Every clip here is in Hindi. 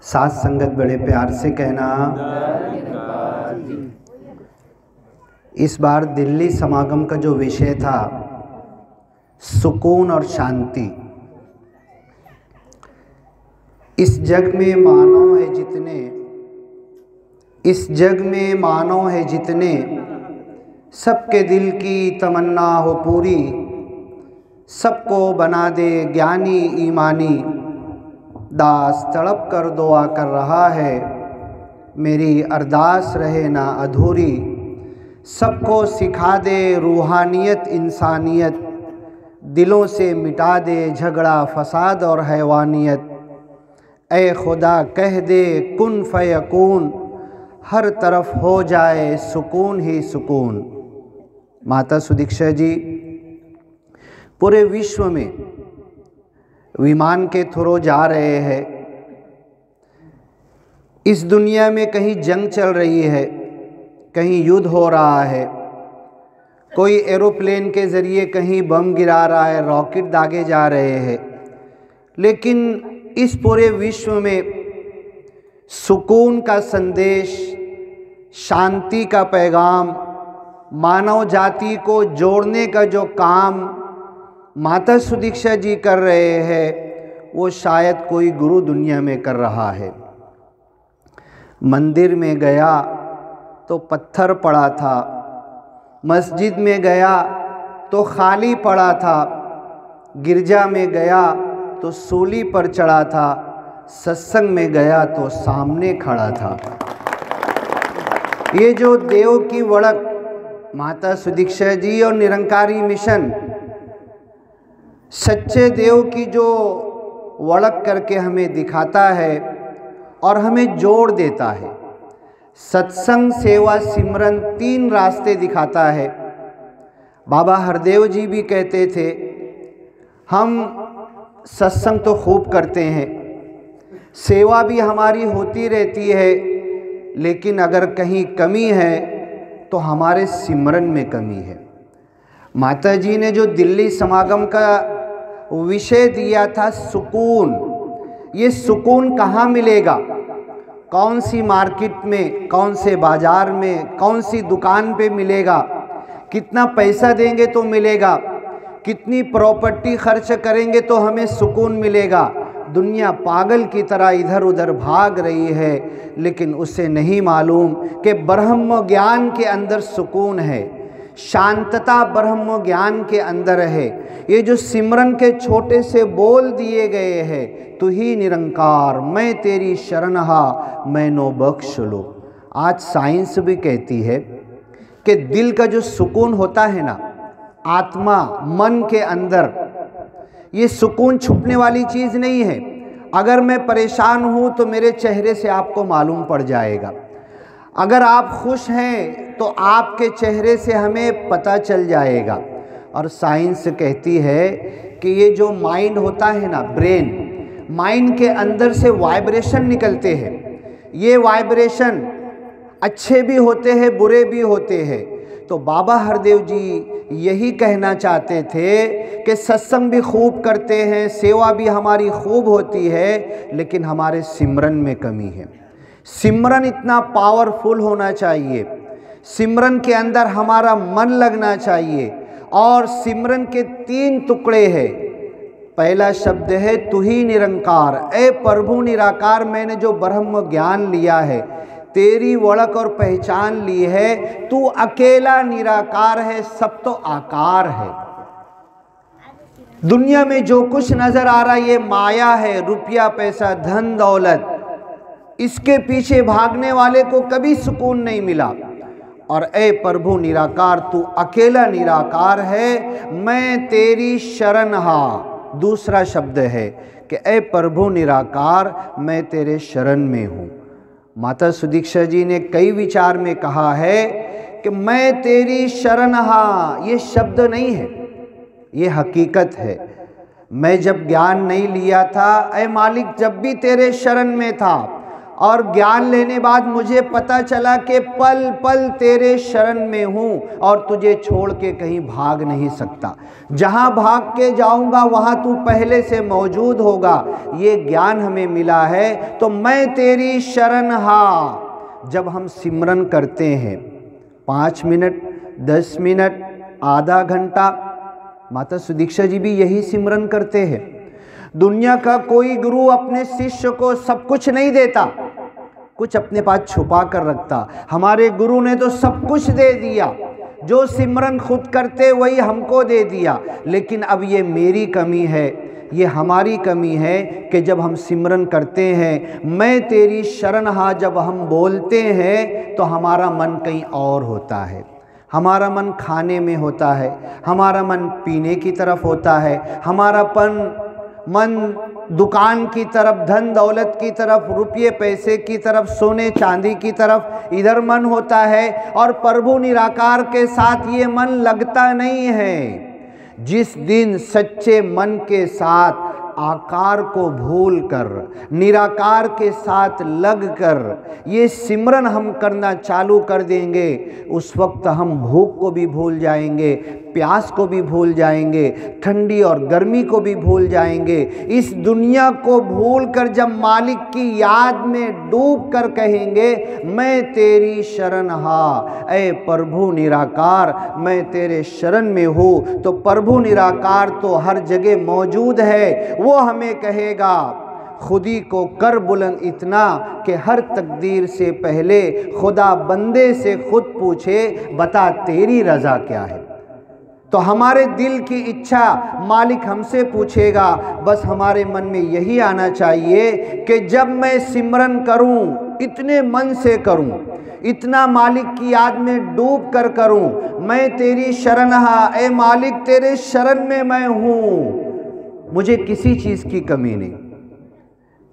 साथ संगत बड़े प्यार से कहना। इस बार दिल्ली समागम का जो विषय था सुकून और शांति। इस जग में मानव है जितने सबके दिल की तमन्ना हो पूरी, सबको बना दे ज्ञानी ईमानी, दास तड़प कर दुआ कर रहा है, मेरी अरदास रहे ना अधूरी, सबको सिखा दे रूहानियत इंसानियत, दिलों से मिटा दे झगड़ा फसाद और हैवानियत, ए खुदा कह दे कुन फयकून, हर तरफ हो जाए सुकून ही सुकून। माता सुदीक्षा जी पूरे विश्व में विमान के थ्रू जा रहे हैं। इस दुनिया में कहीं जंग चल रही है, कहीं युद्ध हो रहा है, कोई एरोप्लेन के ज़रिए कहीं बम गिरा रहा है, रॉकेट दागे जा रहे हैं। लेकिन इस पूरे विश्व में सुकून का संदेश, शांति का पैगाम, मानव जाति को जोड़ने का जो काम माता सुदीक्षा जी कर रहे हैं, वो शायद कोई गुरु दुनिया में कर रहा है। मंदिर में गया तो पत्थर पड़ा था, मस्जिद में गया तो खाली पड़ा था, गिरजा में गया तो सूली पर चढ़ा था, सत्संग में गया तो सामने खड़ा था। ये जो देव की वड़क माता सुदीक्षा जी और निरंकारी मिशन सच्चे देव की जो वड़क करके हमें दिखाता है और हमें जोड़ देता है। सत्संग सेवा सिमरन 3 रास्ते दिखाता है। बाबा हरदेव जी भी कहते थे, हम सत्संग तो खूब करते हैं, सेवा भी हमारी होती रहती है, लेकिन अगर कहीं कमी है तो हमारे सिमरन में कमी है। माता जी ने जो दिल्ली समागम का विषय दिया था सुकून, ये सुकून कहाँ मिलेगा, कौन सी मार्केट में, कौन से बाज़ार में, कौन सी दुकान पे मिलेगा, कितना पैसा देंगे तो मिलेगा, कितनी प्रॉपर्टी खर्च करेंगे तो हमें सुकून मिलेगा। दुनिया पागल की तरह इधर उधर भाग रही है, लेकिन उसे नहीं मालूम कि ब्रह्म ज्ञान के अंदर सुकून है, शांतता ब्रह्म ज्ञान के अंदर है। ये जो सिमरन के छोटे से बोल दिए गए हैं, तू ही निरंकार मैं तेरी शरणहा मैनो बख्श लो। आज साइंस भी कहती है कि दिल का जो सुकून होता है ना, आत्मा मन के अंदर, ये सुकून छुपने वाली चीज़ नहीं है। अगर मैं परेशान हूँ तो मेरे चेहरे से आपको मालूम पड़ जाएगा, अगर आप खुश हैं तो आपके चेहरे से हमें पता चल जाएगा। और साइंस कहती है कि ये जो माइंड होता है ना, ब्रेन, माइंड के अंदर से वाइब्रेशन निकलते हैं। ये वाइब्रेशन अच्छे भी होते हैं, बुरे भी होते हैं। तो बाबा हरदेव जी यही कहना चाहते थे कि सत्संग भी खूब करते हैं, सेवा भी हमारी खूब होती है, लेकिन हमारे सिमरन में कमी है। सिमरन इतना पावरफुल होना चाहिए, सिमरन के अंदर हमारा मन लगना चाहिए। और सिमरन के 3 टुकड़े हैं। पहला शब्द है तू ही निरंकार, ए प्रभु निराकार, मैंने जो ब्रह्म ज्ञान लिया है, तेरी वड़क और पहचान ली है, तू अकेला निराकार है, सब तो आकार है। दुनिया में जो कुछ नजर आ रहा है ये माया है, रुपया पैसा धन दौलत, इसके पीछे भागने वाले को कभी सुकून नहीं मिला। और ए प्रभु निराकार, तू अकेला निराकार है, मैं तेरी शरणहा। दूसरा शब्द है कि ए प्रभु निराकार, मैं तेरे शरण में हूँ। माता सुदीक्षा जी ने कई विचार में कहा है कि मैं तेरी शरणहा, ये शब्द नहीं है, ये हकीकत है। मैं जब ज्ञान नहीं लिया था, ए मालिक, जब भी तेरे शरण में था, और ज्ञान लेने बाद मुझे पता चला कि पल पल तेरे शरण में हूँ और तुझे छोड़ के कहीं भाग नहीं सकता। जहाँ भाग के जाऊँगा वहाँ तू पहले से मौजूद होगा, ये ज्ञान हमें मिला है। तो मैं तेरी शरण हा। जब हम सिमरन करते हैं 5 मिनट, 10 मिनट, आधा घंटा, माता सुदीक्षा जी भी यही सिमरन करते हैं। दुनिया का कोई गुरु अपने शिष्य को सब कुछ नहीं देता, कुछ अपने पास छुपा कर रखता। हमारे गुरु ने तो सब कुछ दे दिया, जो सिमरन खुद करते वही हमको दे दिया। लेकिन अब ये मेरी कमी है, ये हमारी कमी है कि जब हम सिमरन करते हैं, मैं तेरी शरण हा, जब हम बोलते हैं तो हमारा मन कहीं और होता है। हमारा मन खाने में होता है, हमारा मन पीने की तरफ होता है, हमारा मन दुकान की तरफ, धन दौलत की तरफ, रुपये पैसे की तरफ, सोने चांदी की तरफ इधर मन होता है। और प्रभु निराकार के साथ ये मन लगता नहीं है। जिस दिन सच्चे मन के साथ आकार को भूल कर, निराकार के साथ लग कर ये सिमरन हम करना चालू कर देंगे, उस वक्त हम भूख को भी भूल जाएंगे, प्यास को भी भूल जाएंगे, ठंडी और गर्मी को भी भूल जाएंगे। इस दुनिया को भूल कर जब मालिक की याद में डूब कर कहेंगे, मैं तेरी शरण हा, ऐ प्रभु निराकार मैं तेरे शरण में हूँ, तो प्रभु निराकार तो हर जगह मौजूद है। वो हमें कहेगा, खुदी को कर बुलंद इतना कि हर तकदीर से पहले खुदा बंदे से खुद पूछे, बता तेरी रज़ा क्या है। तो हमारे दिल की इच्छा मालिक हमसे पूछेगा। बस हमारे मन में यही आना चाहिए कि जब मैं सिमरन करूं, इतने मन से करूं, इतना मालिक की याद में डूब कर करूं, मैं तेरी शरण हा, ए मालिक तेरे शरण में मैं हूँ, मुझे किसी चीज़ की कमी नहीं।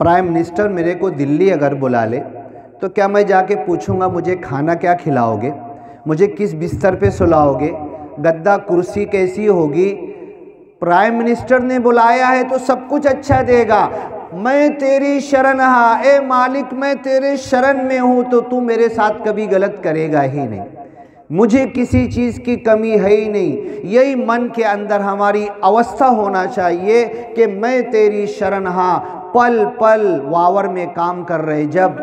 प्राइम मिनिस्टर मेरे को दिल्ली अगर बुला ले तो क्या मैं जाके पूछूंगा मुझे खाना क्या खिलाओगे, मुझे किस बिस्तर पे सुलाओगे, गद्दा कुर्सी कैसी होगी? प्राइम मिनिस्टर ने बुलाया है तो सब कुछ अच्छा देगा। मैं तेरी शरण हा, ए मालिक मैं तेरे शरण में हूँ, तो तू मेरे साथ कभी गलत करेगा ही नहीं, मुझे किसी चीज़ की कमी है ही नहीं। यही मन के अंदर हमारी अवस्था होना चाहिए कि मैं तेरी शरण हा। पल पल वावर में काम कर रहे, जब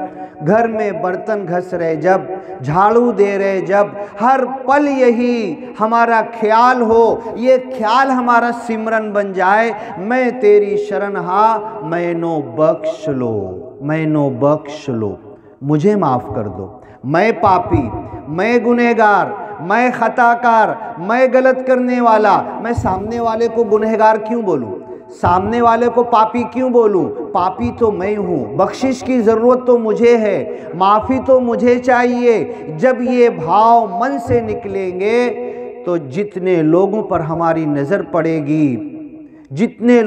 घर में बर्तन घस रहे, जब झाड़ू दे रहे, जब हर पल यही हमारा ख्याल हो, ये ख्याल हमारा सिमरन बन जाए, मैं तेरी शरण हा, मैनो बख्श लो, मैनो बख्श लो, मुझे माफ़ कर दो, मैं पापी, मैं गुनहगार, मैं खताकार, मैं गलत करने वाला। मैं सामने वाले को गुनहगार क्यों बोलूं, सामने वाले को पापी क्यों बोलूं? पापी तो मैं हूँ, बख्शिश की ज़रूरत तो मुझे है, माफ़ी तो मुझे चाहिए। जब ये भाव मन से निकलेंगे तो जितने लोगों पर हमारी नज़र पड़ेगी, जितने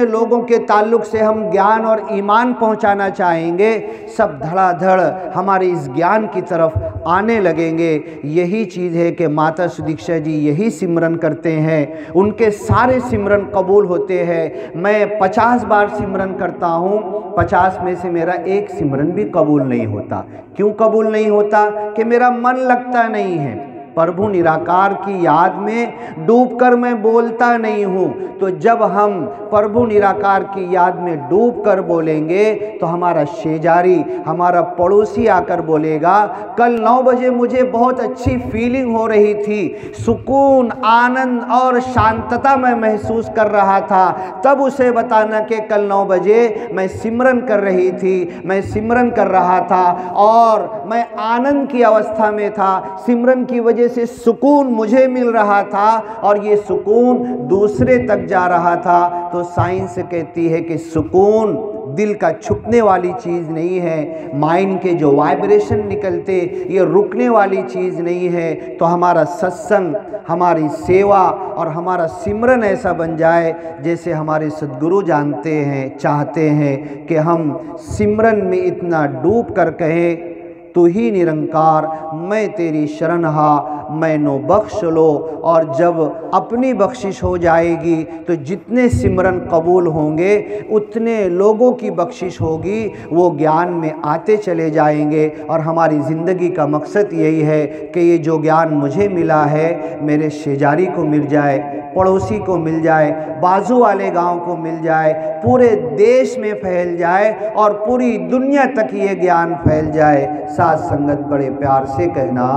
लोगों के ताल्लुक़ से हम ज्ञान और ईमान पहुंचाना चाहेंगे, सब धड़ाधड़ हमारे इस ज्ञान की तरफ आने लगेंगे। यही चीज़ है कि माता सुदीक्षा जी यही सिमरन करते हैं, उनके सारे सिमरन कबूल होते हैं। मैं 50 बार सिमरन करता हूँ, 50 में से मेरा एक सिमरन भी कबूल नहीं होता। क्यों कबूल नहीं होता? कि मेरा मन लगता नहीं है, प्रभु निराकार की याद में डूबकर मैं बोलता नहीं हूँ। तो जब हम प्रभु निराकार की याद में डूबकर बोलेंगे तो हमारा शेजारी, हमारा पड़ोसी आकर बोलेगा, कल 9 बजे मुझे बहुत अच्छी फीलिंग हो रही थी, सुकून, आनंद और शांतता मैं महसूस कर रहा था। तब उसे बताना कि कल 9 बजे मैं सिमरन कर रही थी, मैं सिमरन कर रहा था और मैं आनंद की अवस्था में था, सिमरन की वजह से सुकून मुझे मिल रहा था और ये सुकून दूसरे तक जा रहा था। तो साइंस कहती है कि सुकून दिल का छुपने वाली चीज़ नहीं है, माइंड के जो वाइब्रेशन निकलते ये रुकने वाली चीज़ नहीं है। तो हमारा सत्संग, हमारी सेवा और हमारा सिमरन ऐसा बन जाए जैसे हमारे सद्गुरु जानते हैं, चाहते हैं कि हम सिमरन में इतना डूब कर कहें, तू ही निरंकार मैं तेरी शरण हा, मैनो बख्श लो। और जब अपनी बख्शिश हो जाएगी तो जितने सिमरन कबूल होंगे उतने लोगों की बख्शिश होगी, वो ज्ञान में आते चले जाएंगे। और हमारी ज़िंदगी का मकसद यही है कि ये जो ज्ञान मुझे मिला है मेरे शेजारी को मिल जाए, पड़ोसी को मिल जाए, बाजू वाले गांव को मिल जाए, पूरे देश में फैल जाए और पूरी दुनिया तक ये ज्ञान फैल जाए। साथ संगत बड़े प्यार से कहना,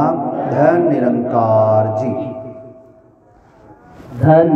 धन निरंकार जी। धन